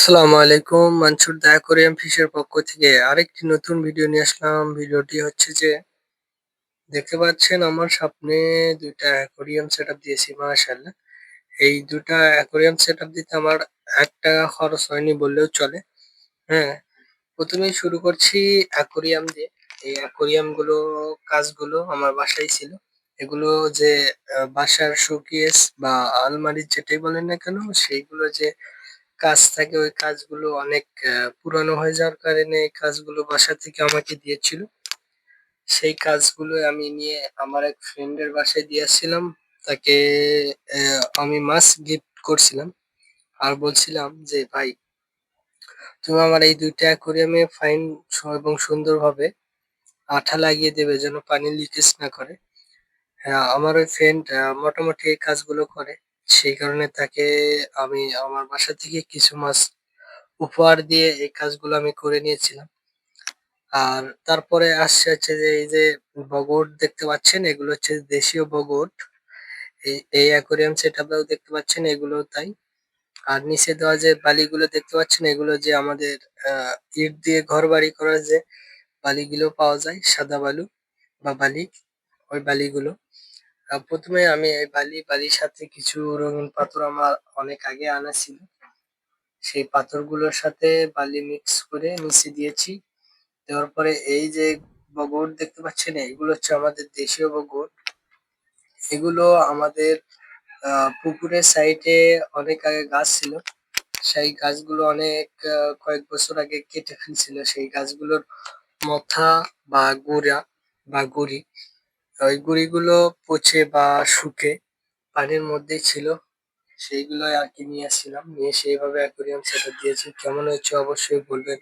আসসালামু আলাইকুম, Mansur the aquarium ফিশের পক্ষ থেকে আরেকটি নতুন ভিডিও নিয়ে আসলাম। ভিডিওটি হচ্ছে যে দেখতে পাচ্ছেন আমার সামনে দুইটা অ্যাকোয়ারিয়াম সেটআপ দিয়েছি মাশাআল্লাহ। এই দুটা অ্যাকোয়ারিয়াম সেটআপ দিতে আমার ৳১ খরচ হয়নি বললেও চলে। হ্যাঁ, প্রথমেই শুরু করছি অ্যাকোয়ারিয়াম দিয়ে। এই অ্যাকোয়ারিয়াম গুলো কাজগুলো আমার বাসায় ছিল। এগুলো যে বাসার শোকেস বা আলমারি যেটাই বলেন না কেন সেইগুলো যে কাজ থাকে ওই কাজগুলো অনেক পুরানো হয়ে যাওয়ার কারণে এই কাজগুলো বাসা থেকে আমাকে দিয়েছিল। সেই কাজগুলো আমি নিয়ে আমার এক ফ্রেন্ডের বাসায় দিয়ে আসছিলাম। তাকে আমি মাছ গিফট করছিলাম। আর বলছিলাম যে, "ভাই তুমি আমার এই ২ টা অ্যাকুরিয়ামে ফাইন এবং সুন্দরভাবে আঠা লাগিয়ে দেবে যেন পানি লিকেজ না করে।" হ্যাঁ, আমার ওই ফ্রেন্ড মোটামুটি এই কাজগুলো করে। সেই কারণে তাকে আমি আমার বাসা থেকে কিছু মাছ উপহার দিয়ে এই কাজগুলো আমি করে নিয়েছিলাম। আর তারপরে আসছে হচ্ছে যে এই যে বগট দেখতে পাচ্ছেন এগুলো হচ্ছে দেশীয় বগট। এই অ্যাকুরিয়াম সেটআপেও দেখতে পাচ্ছেন এগুলোও তাই। আর নিচে দেওয়া যে বালিগুলো দেখতে পাচ্ছেন এগুলো যে আমাদের আ ইট দিয়ে ঘরবাড়ি করার যে বালিগুলো পাওয়া যায় সাদা বালু বা বালি, ওই বালিগুলো। ১ম এ আমি এই বালির সাথে কিছু রঙিন পাথর আমার অনেক আগে আনা ছিল। সেই পাথরগুলোর সাথে বালি মিক্স করে নিচে দিয়েছি। দেওয়ার পরে এই যে বগট দেখতে পাচ্ছেন এগুলো হচ্ছে আমাদের দেশীয় বগট। এগুলো আমাদের পুকুরের সাইডে অনেক আগে গাছ ছিল। সেই গাছগুলো অনেক কয়েক বছর আগে কেটে ফেলছিল। সেই গাছগুলোর মথা বা গুড়া বা গুঁড়ি, ওই গুঁড়িগুলো পচে বা শুকে পানির মধ্যেই ছিল। সেইগুলোই আরকি নিয়ে আসছিলাম। নিয়ে সেইভাবে অ্যাকুরিয়াম সেটআপ দিয়েছি। কেমন হয়েছে অবশ্যই বলবেন।